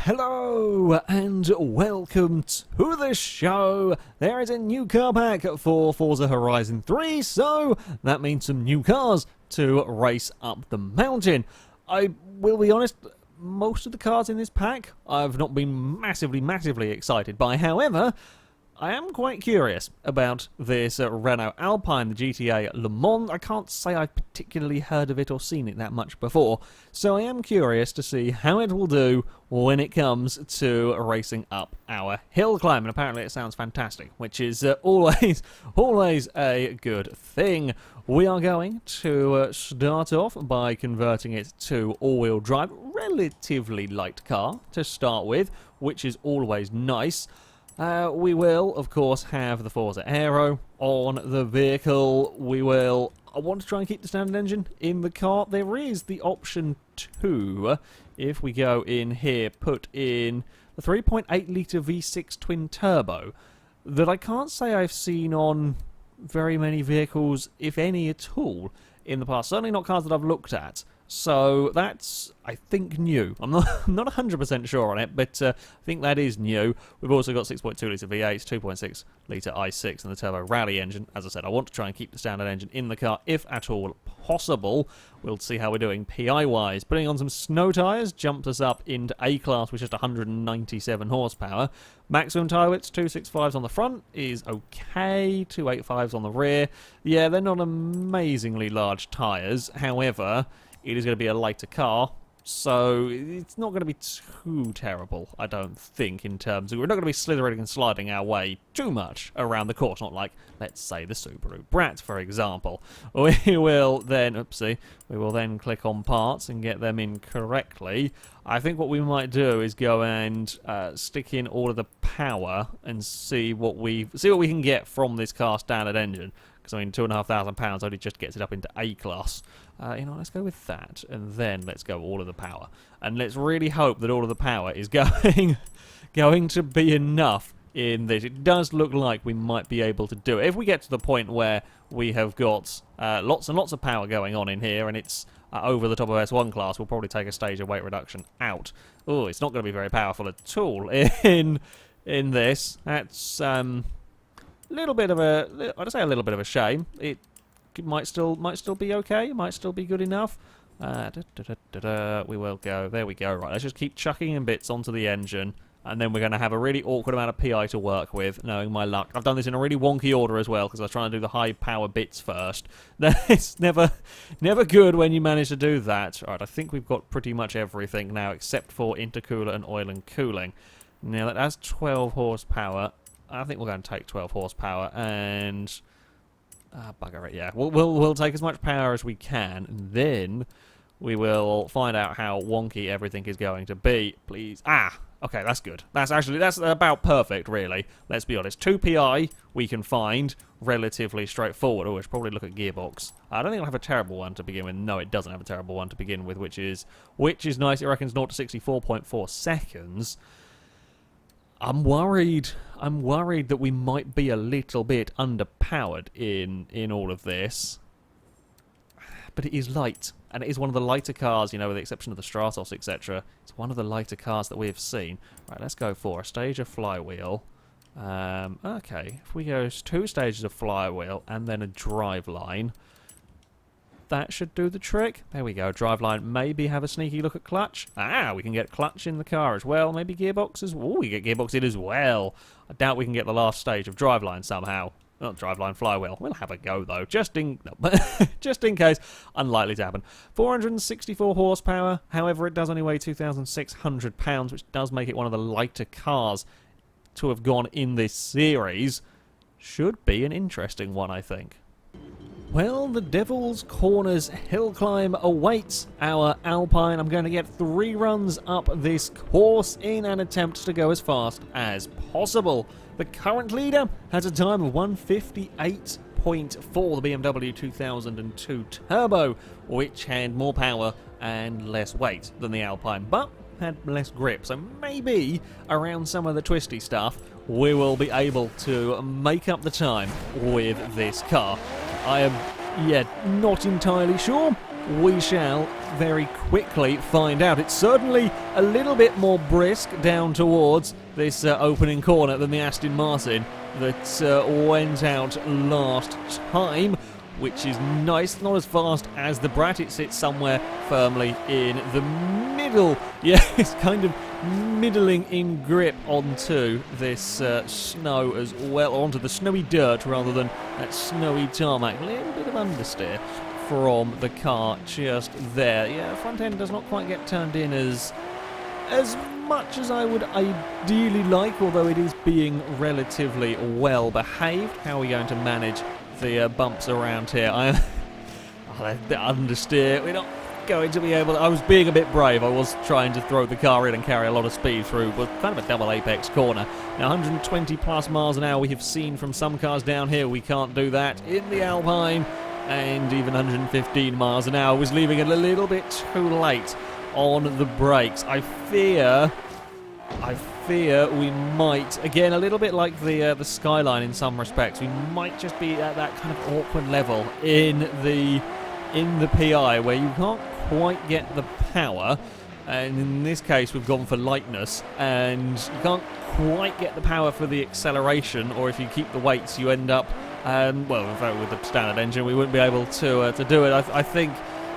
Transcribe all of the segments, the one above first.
Hello and welcome to the show. There is a new car pack for Forza Horizon 3, so that means some new cars to race up the mountain. I will be honest, most of the cars in this pack I've not been massively excited by. However, I am quite curious about this Renault Alpine, the GTA Le Mans. I can't say I've particularly heard of it or seen it that much before, so I am curious to see how it will do when it comes to racing up our hill climb. And apparently it sounds fantastic, which is always a good thing. We are going to start off by converting it to all-wheel drive, relatively light car to start with, which is always nice. We will, of course, have the Forza Aero on the vehicle. I want to try and keep the standard engine in the car. There is the option to, if we go in here, put in the 3.8 litre V6 twin turbo that I can't say I've seen on very many vehicles, if any at all, in the past. Certainly not cars that I've looked at. So that's, I think, new. I'm not 100% sure on it, but I think that is new. We've also got 6.2 litre V8, 2.6 litre i6, and the turbo rally engine. As I said, I want to try and keep the standard engine in the car, if at all possible. We'll see how we're doing PI-wise. Putting on some snow tyres jumps us up into A-class with just 197 horsepower. Maximum tyre widths, 265s on the front, is okay. 285s on the rear. Yeah, they're not amazingly large tyres. However, it is going to be a lighter car, so it's not going to be too terrible, I don't think, in terms of... We're not going to be slithering and sliding our way too much around the course, not like, let's say, the Subaru Brat, for example. We will then click on parts and get them in correctly. I think what we might do is go and stick in all of the power and see what we can get from this car standard engine. Because, I mean, £2,500 only just gets it up into A-class. Let's go with that, and then let's go all of the power. And let's really hope that all of the power is going to be enough in this. It does look like we might be able to do it. If we get to the point where we have got lots and lots of power going on in here, and it's over the top of S1 class, we'll probably take a stage of weight reduction out. Oh, it's not going to be very powerful at all in this. That's... little bit of a shame. It might still be okay. It might still be good enough. We will go. There we go. Right, let's just keep chucking in bits onto the engine, and then we're going to have a really awkward amount of PI to work with, knowing my luck. I've done this in a really wonky order as well, because I was trying to do the high power bits first. It's never good when you manage to do that. Alright, I think we've got pretty much everything now, except for intercooler and oil and cooling. Now, that has 12 horsepower. I think we're going to take 12 horsepower and... bugger it, yeah. We'll take as much power as we can, and then we will find out how wonky everything is going to be. Please. Okay, that's good. That's about perfect, really. Let's be honest. 2 PI we can find relatively straightforward. Oh, I should probably look at gearbox. I don't think it'll have a terrible one to begin with. No, it doesn't have a terrible one to begin with, which is nice. It reckons 0 to 64.4 seconds. I'm worried that we might be a little bit underpowered in all of this. But it is light, and it is one of the lighter cars, with the exception of the Stratos, etc. It's one of the lighter cars that we have seen. Right, let's go for a stage of flywheel. Okay, if we go 2 stages of flywheel and then a driveline, that should do the trick. There we go. Driveline. Maybe have a sneaky look at clutch. We can get clutch in the car as well. Maybe gearboxes. Oh, we get gearbox in as well. I doubt we can get the last stage of driveline somehow. Not driveline, flywheel. We'll have a go though, just in case. Unlikely to happen. 464 horsepower. However, it does only weigh 2,600 pounds, which does make it one of the lighter cars to have gone in this series. Should be an interesting one, I think. Well, the Devil's Corners hill climb awaits our Alpine. I'm going to get 3 runs up this course in an attempt to go as fast as possible. The current leader has a time of 1:58.4, the BMW 2002 Turbo, which had more power and less weight than the Alpine, but had less grip. So maybe around some of the twisty stuff, we will be able to make up the time with this car. I am, not entirely sure We shall very quickly find out. It's certainly a little bit more brisk down towards this opening corner than the Aston Martin that went out last time, which is nice. Not as fast as the Brat. It sits somewhere firmly in the middle. Yeah, it's kind of middling in grip onto this snow as well, onto the snowy dirt rather than that snowy tarmac. A little bit of understeer from the car just there. Yeah, front end does not quite get turned in as much as I would ideally like, although it is being relatively well behaved. How are we going to manage the bumps around here? The understeer. We're not going to be able to. I was being a bit brave. I was trying to throw the car in and carry a lot of speed through, but kind of a double apex corner. Now 120 plus miles an hour we have seen from some cars down here. We can't do that in the Alpine, and even 115 miles an hour was leaving it a little bit too late on the brakes. I fear we might, again, a little bit like the Skyline in some respects, we might just be at that kind of awkward level in the PI where you can't quite get the power, and in this case we've gone for lightness, and you can't quite get the power for the acceleration, or if you keep the weights you end up, well, in fact with the standard engine we wouldn't be able to do it. I think,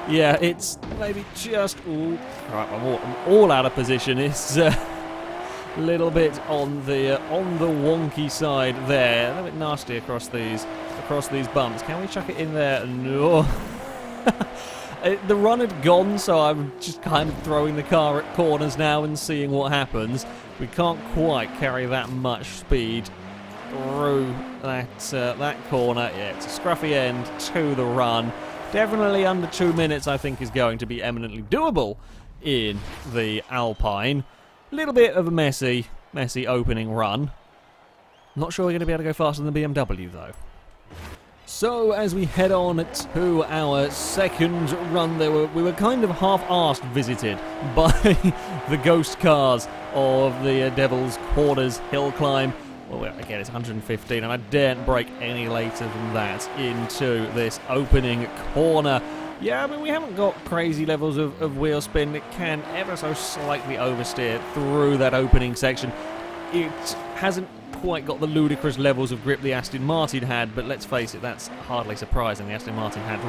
yeah, it's maybe just, right, I'm all out of position. It's a little bit on the wonky side there, a little bit nasty across these bumps. Can we chuck it in there? No. The run had gone, so I'm just kind of throwing the car at corners now and seeing what happens. We can't quite carry that much speed through that corner. Yeah, it's a scruffy end to the run. Definitely under 2 minutes, I think, is going to be eminently doable in the Alpine. A little bit of a messy opening run. Not sure we're going to be able to go faster than the BMW, though. So, as we head on to our second run, we were kind of half-arsed visited by the ghost cars of the Devil's Corners hill climb. Well, again, it's 115, and I daren't brake any later than that into this opening corner. Yeah, I mean, we haven't got crazy levels of wheel spin. It can ever so slightly oversteer through that opening section. It hasn't quite got the ludicrous levels of grip the Aston Martin had, but let's face it, that's hardly surprising. The Aston Martin had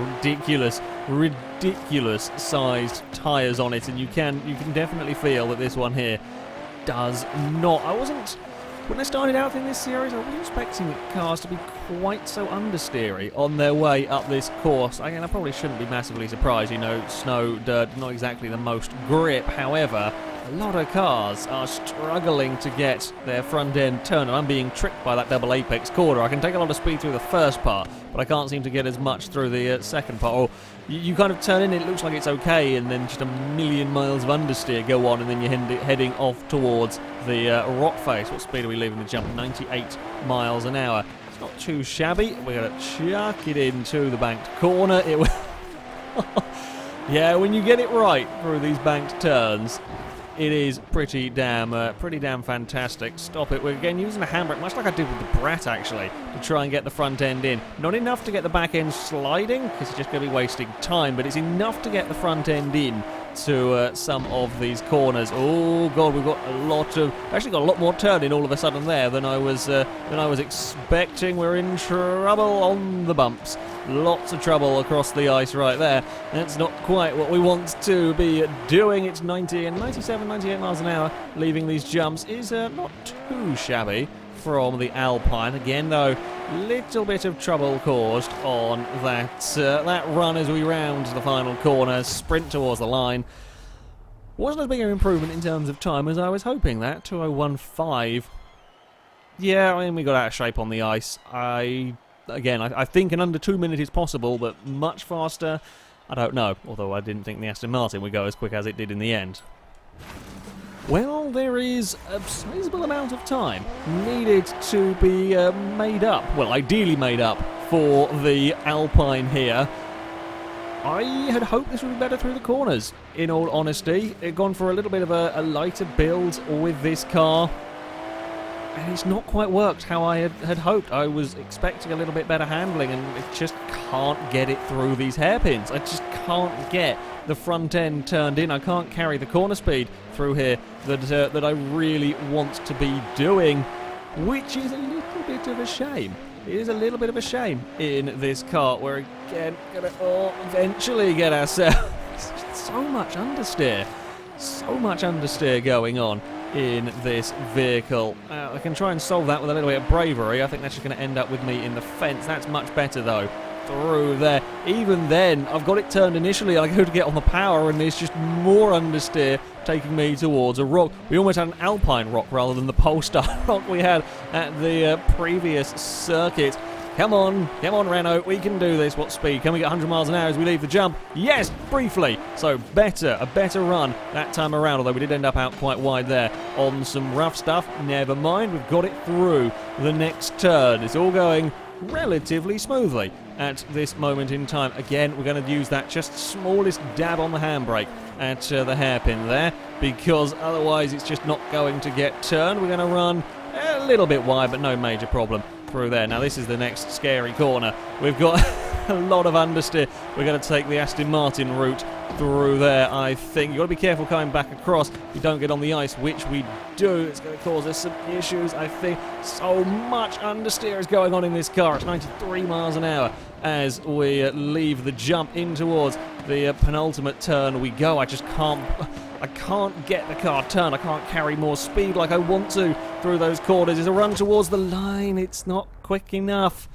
ridiculous sized tyres on it, and you can definitely feel that this one here does not. When I started out in this series, I wasn't expecting cars to be quite so understeery on their way up this course. Again, I probably shouldn't be massively surprised, you know, snow, dirt, not exactly the most grip. However, a lot of cars are struggling to get their front end turned, and I'm being tricked by that double apex corner. I can take a lot of speed through the first part, but I can't seem to get as much through the second part. Or you kind of turn in, it looks like it's okay, and then just a million miles of understeer go on, and then you're heading off towards the rock face. What speed are we leaving the jump? 98 miles an hour. It's not too shabby. We're going to chuck it into the banked corner. It will. Yeah, when you get it right through these banked turns, it is pretty damn fantastic. Stop it. We're again using a handbrake, much like I did with the Brat, actually, to try and get the front end in. Not enough to get the back end sliding, because it's just going to be wasting time, but it's enough to get the front end in to some of these corners. Oh god, we've got actually got a lot more turning all of a sudden there than I was expecting. We're in trouble on the bumps. Lots of trouble across the ice right there. That's not quite what we want to be doing. It's 90 and 97, 98 miles an hour. Leaving these jumps is not too shabby from the Alpine. Again, though, little bit of trouble caused on that run as we round the final corner, sprint towards the line. Wasn't as big an improvement in terms of time as I was hoping. That 2:01.5. Yeah, I mean, we got out of shape on the ice. I think an under 2 minute is possible, but much faster, I don't know. Although I didn't think the Aston Martin would go as quick as it did in the end. Well, there is a sizable amount of time needed to be made up. Well, ideally made up for the Alpine here. I had hoped this would be better through the corners, in all honesty. It had gone for a little bit of a lighter build with this car. and it's not quite worked how I had hoped. I was expecting a little bit better handling, and it just can't get it through these hairpins. I just can't get the front end turned in. I can't carry the corner speed through here that I really want to be doing, which is a little bit of a shame. It is a little bit of a shame in this car. We're again gonna eventually get ourselves so much understeer. So much understeer going on in this vehicle. I can try and solve that with a little bit of bravery. I think that's just going to end up with me in the fence. That's much better though. Through there. Even then, I've got it turned initially. I go to get on the power and there's just more understeer taking me towards a rock. We almost had an Alpine rock rather than the Polestar rock we had at the previous circuit. Come on, Renault, we can do this. What speed? Can we get 100 miles an hour as we leave the jump? Yes, briefly. So a better run that time around, although we did end up out quite wide there on some rough stuff. Never mind, we've got it through the next turn. It's all going relatively smoothly at this moment in time. Again, we're going to use that just smallest dab on the handbrake at the hairpin there, because otherwise it's just not going to get turned. We're going to run a little bit wide, but no major problem through there. Now this is the next scary corner. We've got a lot of understeer. We're going to take the Aston Martin route through there, I think. You've got to be careful coming back across. If you don't get on the ice, which we do, it's going to cause us some issues, I think. So much understeer is going on in this car. It's 93 miles an hour as we leave the jump in towards the penultimate turn we go. I can't get the car turned. I can't carry more speed like I want to through those corners. It's a run towards the line. It's not quick enough.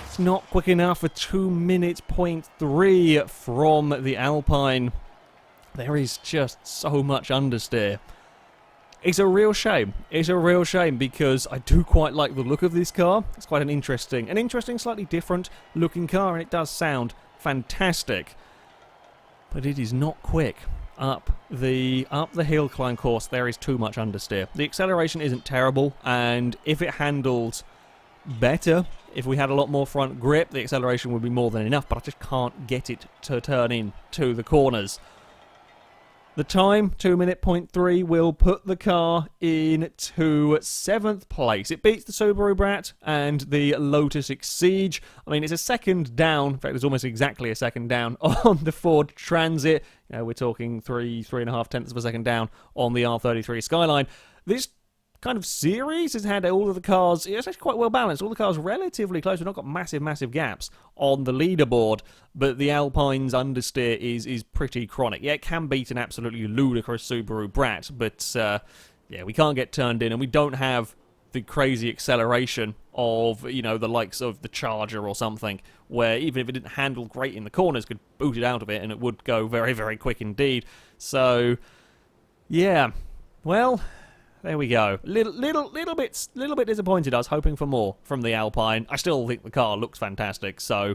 It's not quick enough for 2 minutes, 0.3 from the Alpine. There is just so much understeer. It's a real shame. It's a real shame because I do quite like the look of this car. It's quite an interesting, slightly different looking car, and it does sound fantastic. But it is not quick. Up the hill climb course, there is too much understeer. The acceleration isn't terrible, and if it handled better, if we had a lot more front grip, the acceleration would be more than enough, but I just can't get it to turn in to the corners. The time, 2 minute 0.3, will put the car into 7th place. It beats the Subaru Brat and the Lotus Exige. I mean, it's a second down. In fact, it's almost exactly a second down on the Ford Transit. You know, we're talking 3.5 tenths of a second down on the R33 Skyline. This kind of series has had all of the cars, it's actually quite well balanced, all the cars relatively close. We've not got massive gaps on the leaderboard, but the Alpine's understeer is pretty chronic. Yeah, it can beat an absolutely ludicrous Subaru Brat, but yeah, we can't get turned in, and we don't have the crazy acceleration of, you know, the likes of the Charger or something, where even if it didn't handle great in the corners, could boot it out of it and it would go very quick indeed. So yeah, well, there we go. Little bit disappointed. I was hoping for more from the Alpine. I still think the car looks fantastic, so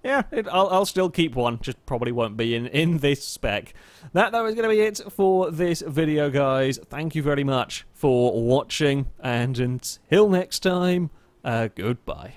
yeah, I'll still keep one. Just probably won't be in this spec. That though is going to be it for this video, guys. Thank you very much for watching, and until next time, goodbye.